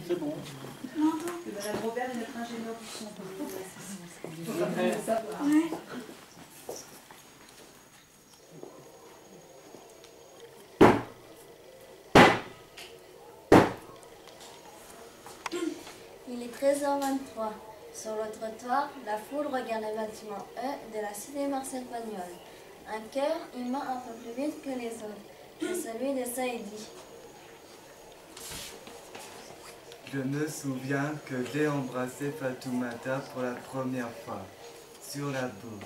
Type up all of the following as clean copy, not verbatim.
C'est bon. Madame Robert est notre ingénieur du son. Ouais. Il est 13h23. Sur le trottoir, la foule regarde le bâtiment E de la cité Marcel Pagnol. Un cœur humain un peu plus vite que les autres. C'est celui de Saïdi. Je me souviens que j'ai embrassé Fatoumata pour la première fois, sur la bouche.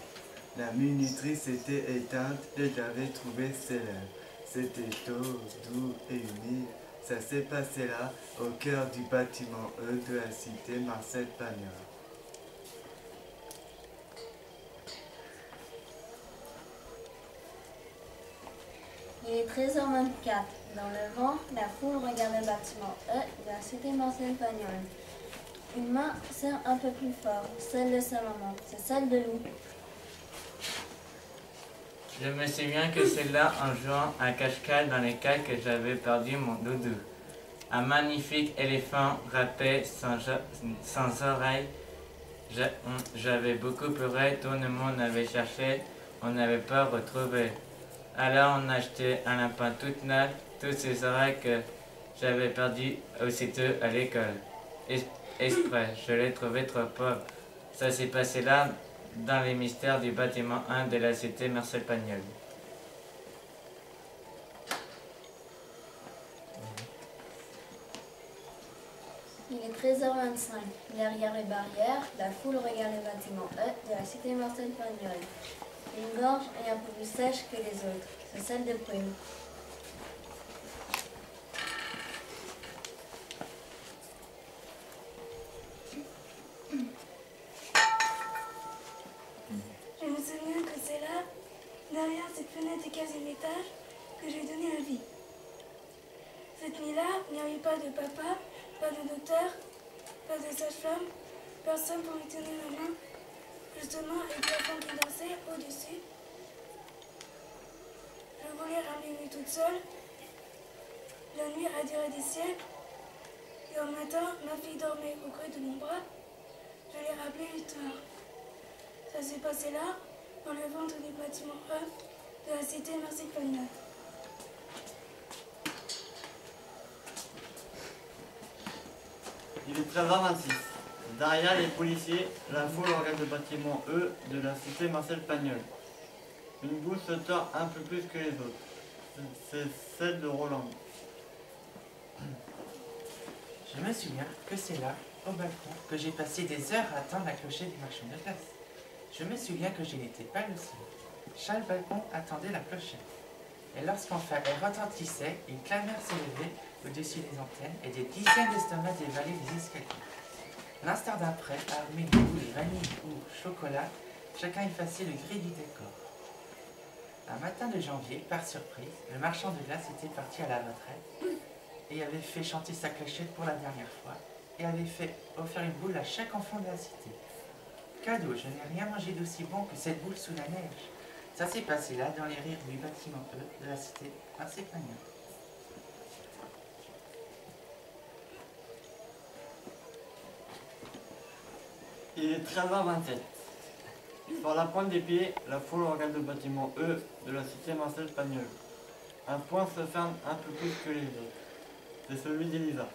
La minutrice était éteinte et j'avais trouvé ses lèvres. C'était chaud, doux et humide. Ça s'est passé là, au cœur du bâtiment E de la cité Marcel Pagnol. Il est 13h24. Dans le vent, la foule regarde le bâtiment E de la cité Marcel Pagnol. Une main serre un peu plus fort, celle de sa maman. C'est celle de Lou. Je me souviens que c'est là, en jouant à cache-cache dans les cailles, que j'avais perdu mon doudou. Un magnifique éléphant râpé sans oreilles. J'avais beaucoup pleuré, tout le monde avait cherché, on n'avait pas retrouvé. Alors on a acheté un lapin tout neuf, toutes ces oreilles que j'avais perdues aussitôt à l'école. Exprès, je l'ai trouvé trop pauvre. Ça s'est passé là, dans les mystères du bâtiment 1 de la cité Marcel Pagnol. Il est 13h25. Derrière les barrières, la foule regarde le bâtiment E de la cité Marcel Pagnol. Une gorge est un peu plus sèche que les autres. C'est celle de Prune. Je me souviens que c'est là, derrière cette fenêtre du 15e étage, que j'ai donné la vie. Cette nuit-là, il n'y avait pas de papa, pas de docteur, pas de sage-femme, personne pour lui tenir la main. Justement, un plafond qui dansait au-dessus. Je voulais ramener une nuit toute seule. La nuit a duré des siècles. Et au matin, ma fille dormait au creux de mon bras. Je l'ai rappelé l'histoire. Ça s'est passé là, dans le ventre du bâtiment E de la cité Marcel Pagnol. Il est 13h26. Derrière les policiers, la foule regarde le bâtiment E de la cité Marcel Pagnol. Une boule se tord un peu plus que les autres. C'est celle de Roland. Je me souviens que c'est là, au balcon, que j'ai passé des heures à attendre la clochette du marchand de glace. Je me souviens que je n'étais pas le seul. Chaque balcon attendait la clochette. Et lorsqu'enfin elle retentissait, une clameur s'élevait au-dessus des antennes et des dizaines d'estomacs dévalaient les escaliers. L'instant d'après, armé de boules vanille ou chocolat, chacun effaçait le gris du décor. Un matin de janvier, par surprise, le marchand de glace était parti à la retraite et avait fait chanter sa clochette pour la dernière fois et avait fait offrir une boule à chaque enfant de la cité. Cadeau, je n'ai rien mangé d'aussi bon que cette boule sous la neige. Ça s'est passé là, dans les rires du bâtiment E de la cité Marcel Pagnol. Il est 13h27. Sur la pointe des pieds, la foule regarde le bâtiment E de la cité Marcel Pagnol. Un point se ferme un peu plus que les autres. C'est celui d'Elisa.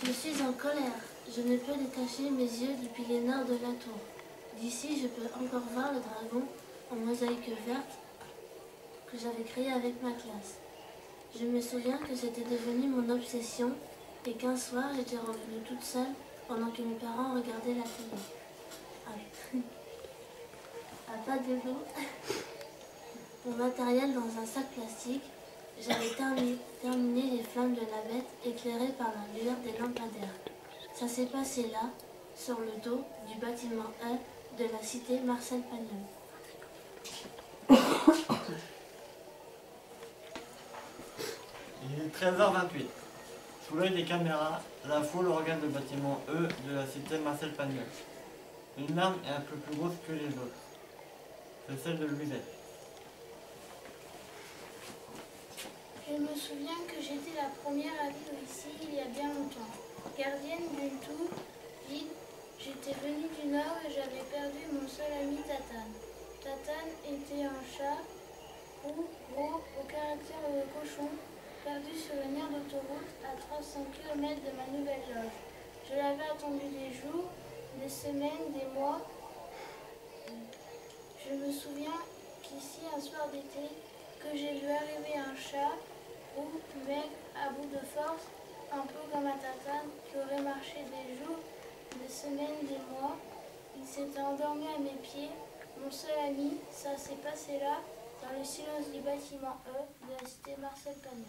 Je suis en colère. Je ne peux détacher mes yeux depuis les nerfs de la tour. D'ici, je peux encore voir le dragon en mosaïque verte que j'avais créé avec ma classe. Je me souviens que c'était devenu mon obsession et qu'un soir, j'étais revenue toute seule pendant que mes parents regardaient la télé. À pas de l'eau, mon matériel dans un sac plastique, j'avais terminé les flammes de la bête éclairées par la lueur des lampadaires. Ça s'est passé là, sur le dos du bâtiment E de la cité Marcel Pagnol. Il est 13h28. Sous l'œil des caméras, la foule regarde le bâtiment E de la cité Marcel Pagnol. Une larme est un peu plus grosse que les autres. C'est celle de Louisette. Je Je me souviens que j'étais la première à vivre ici il y a bien longtemps. Gardienne d'une tour vide, j'étais venue du nord et j'avais perdu mon seul ami Tatane. Tatane était un chat roux, gros, au caractère de cochon, perdu sur une aire d'autoroute à 300 km de ma nouvelle loge. Je l'avais attendu des jours, des semaines, des mois. Je me souviens qu'ici, un soir d'été, que j'ai vu arriver un chat, roux, maigre, à bout de force, un peu comme un Tatane, qui aurait marché des jours, des semaines, des mois. Il s'était endormi à mes pieds, mon seul ami. Ça s'est passé là, dans le silence du bâtiment E de la cité Marcel Pagnol.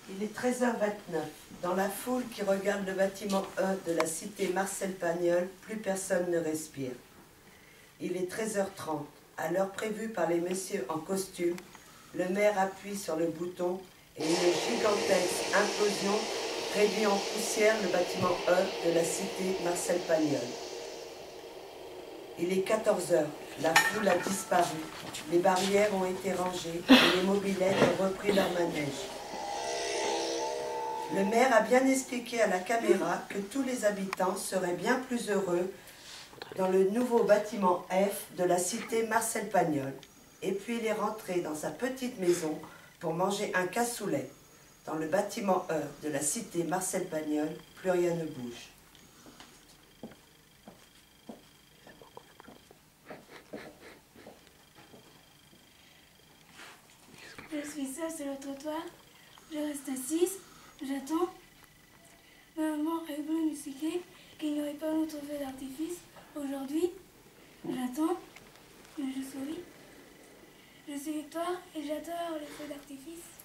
Il est 13h29. Dans la foule qui regarde le bâtiment E de la cité Marcel Pagnol, plus personne ne respire. Il est 13h30. À l'heure prévue par les messieurs en costume, le maire appuie sur le bouton et une gigantesque implosion réduit en poussière le bâtiment E de la cité Marcel Pagnol. Il est 14h. La foule a disparu. Les barrières ont été rangées et les mobylettes ont repris leur manège. Le maire a bien expliqué à la caméra que tous les habitants seraient bien plus heureux dans le nouveau bâtiment F de la cité Marcel Pagnol. Et puis il est rentré dans sa petite maison pour manger un cassoulet. Dans le bâtiment E de la cité Marcel Pagnol, plus rien ne bouge. Je suis seule sur le trottoir. Je reste assise. J'attends. Ma maman est venue m'expliquer qu'il n'y aurait pas d'autre feu d'artifice aujourd'hui. J'attends. Mais je souris. Je suis Victoire et j'adore les feux d'artifice.